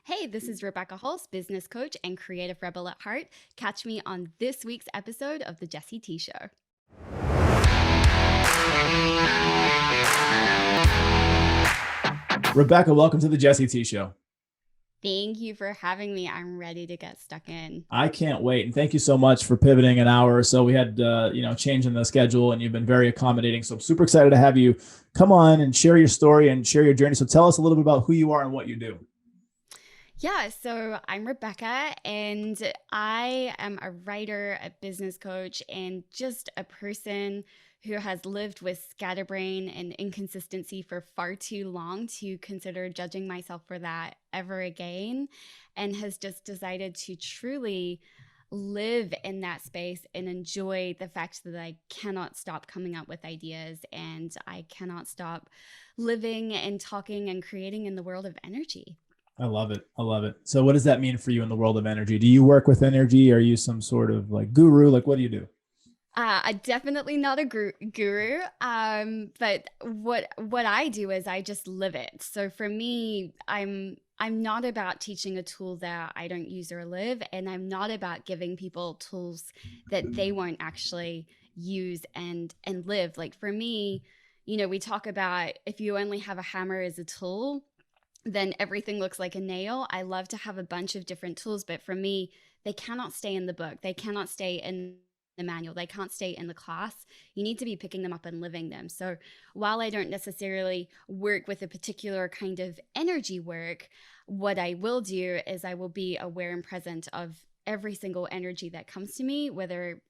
Hey, this is Rebecca Hulse, business coach and creative rebel at heart. Catch me on this week's episode of The Jessie T Show. Rebecca, welcome to the Jessie T Show. Thank you for having me. I'm ready to get stuck in. I can't wait. And thank you so much for pivoting an hour or so. We had, change in the schedule and you've been very accommodating. So I'm super excited to have you come on and share your story and share your journey. So tell us a little bit about who you are and what you do. Yeah, so I'm Rebecca and I am a writer, a business coach, and just a person who has lived with scatterbrain and inconsistency for far too long to consider judging myself for that ever again, and has just decided to truly live in that space and enjoy the fact that I cannot stop coming up with ideas and I cannot stop living and talking and creating in the world of energy. I love it. I love it. So what does that mean for you in the world of energy? Do you work with energy? Are you some sort of like guru? Like, what do you do? I'm definitely not a guru, but what I do is I just live it. So for me, I'm not about teaching a tool that I don't use or live, and I'm not about giving people tools that they won't actually use and live. Like for me, we talk about if you only have a hammer as a tool, then everything looks like a nail. I love to have a bunch of different tools, but for me, they cannot stay in the book. They cannot stay in the manual. They can't stay in the class. You need to be picking them up and living them. So while I don't necessarily work with a particular kind of energy work, what I will do is I will be aware and present of every single energy that comes to me, whether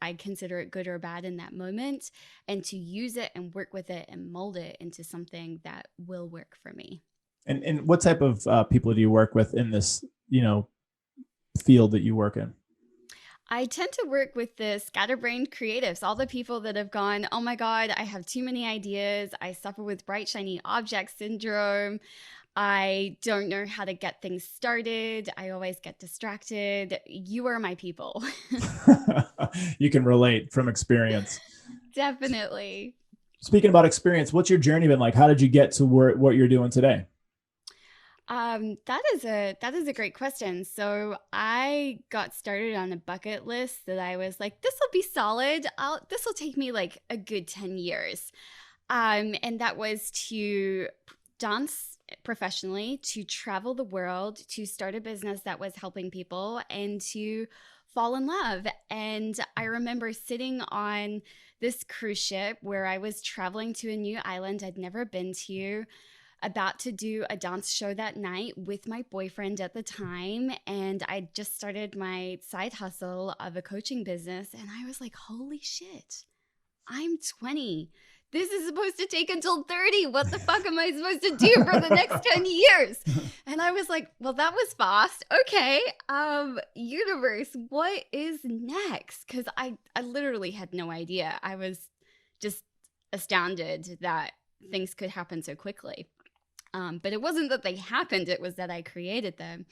I consider it good or bad in that moment, and to use it and work with it and mold it into something that will work for me. And what type of people do you work with in this, field that you work in? I tend to work with the scatterbrained creatives, all the people that have gone, oh my God, I have too many ideas. I suffer with bright, shiny object syndrome. I don't know how to get things started. I always get distracted. You are my people. You can relate from experience. Definitely. Speaking about experience, what's your journey been like? How did you get to what you're doing today? That is a great question. So I got started on a bucket list that I was like, this will be solid. This will take me like a good 10 years. And that was to dance professionally, to travel the world, to start a business that was helping people, and to fall in love. And I remember sitting on this cruise ship where I was traveling to a new island I'd never been to, about to do a dance show that night with my boyfriend at the time. And I just started my side hustle of a coaching business. And I was like, holy shit, I'm 20. This is supposed to take until 30. What the fuck am I supposed to do for the next 10 years? And I was like, well, that was fast. Okay. Universe, what is next? Because I literally had no idea. I was just astounded that things could happen so quickly. But it wasn't that they happened, it was that I created them.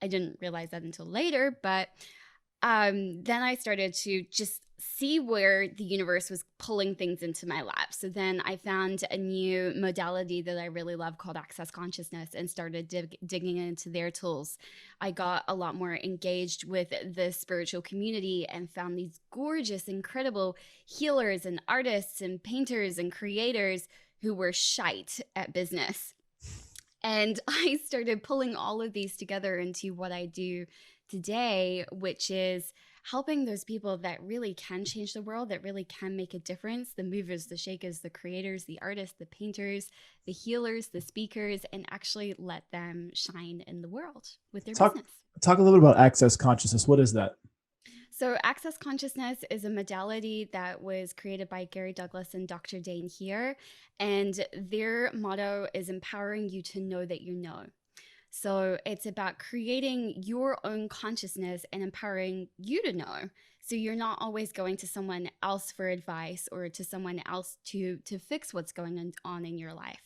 I didn't realize that until later, but then I started to just see where the universe was pulling things into my lap. So then I found a new modality that I really love called Access Consciousness and started digging into their tools. I got a lot more engaged with the spiritual community and found these gorgeous, incredible healers and artists and painters and creators who were shite at business. And I started pulling all of these together into what I do today, which is helping those people that really can change the world, that really can make a difference, the movers, the shakers, the creators, the artists, the painters, the healers, the speakers, and actually let them shine in the world with their business. Talk a little bit about access consciousness. What is that? So Access Consciousness is a modality that was created by Gary Douglas and Dr. Dane here. And their motto is empowering you to know that you know. So it's about creating your own consciousness and empowering you to know. So you're not always going to someone else for advice or to someone else to fix what's going on in your life.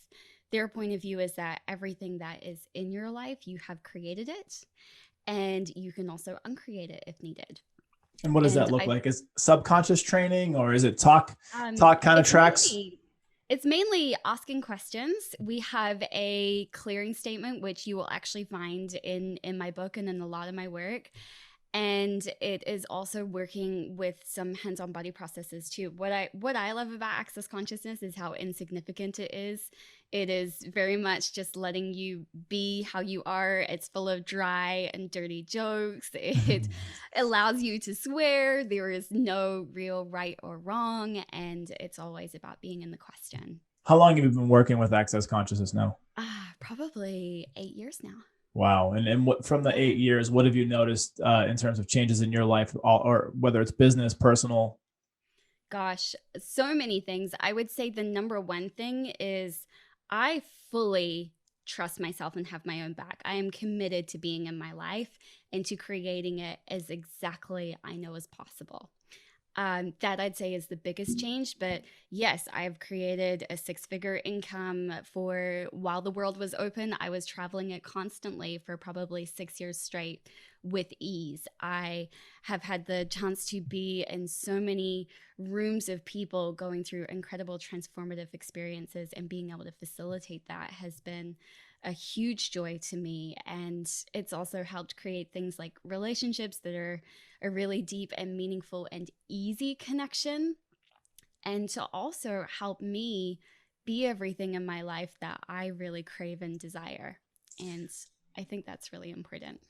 Their point of view is that everything that is in your life, you have created it, and you can also uncreate it if needed. And what does that look like? Is subconscious training, or is it talk kind of tracks? It's mainly asking questions. We have a clearing statement, which you will actually find in my book and in a lot of my work. And it is also working with some hands-on body processes too. What I love about access consciousness is how insignificant it is. It is very much just letting you be how you are. It's full of dry and dirty jokes. It allows you to swear. There is no real right or wrong, and it's always about being in the question. How long have you been working with access consciousness now? Probably 8 years now. Wow. And what from the 8 years, what have you noticed in terms of changes in your life, or whether it's business, personal? Gosh, so many things. I would say the number one thing is I fully trust myself and have my own back. I am committed to being in my life and to creating it as exactly I know as possible. That I'd say is the biggest change. But yes, I've created a six-figure income for while the world was open. I was traveling it constantly for probably 6 years straight with ease. I have had the chance to be in so many rooms of people going through incredible transformative experiences, and being able to facilitate that has been a huge joy to me. And it's also helped create things like relationships that are a really deep and meaningful and easy connection, and to also help me be everything in my life that I really crave and desire. And I think that's really important.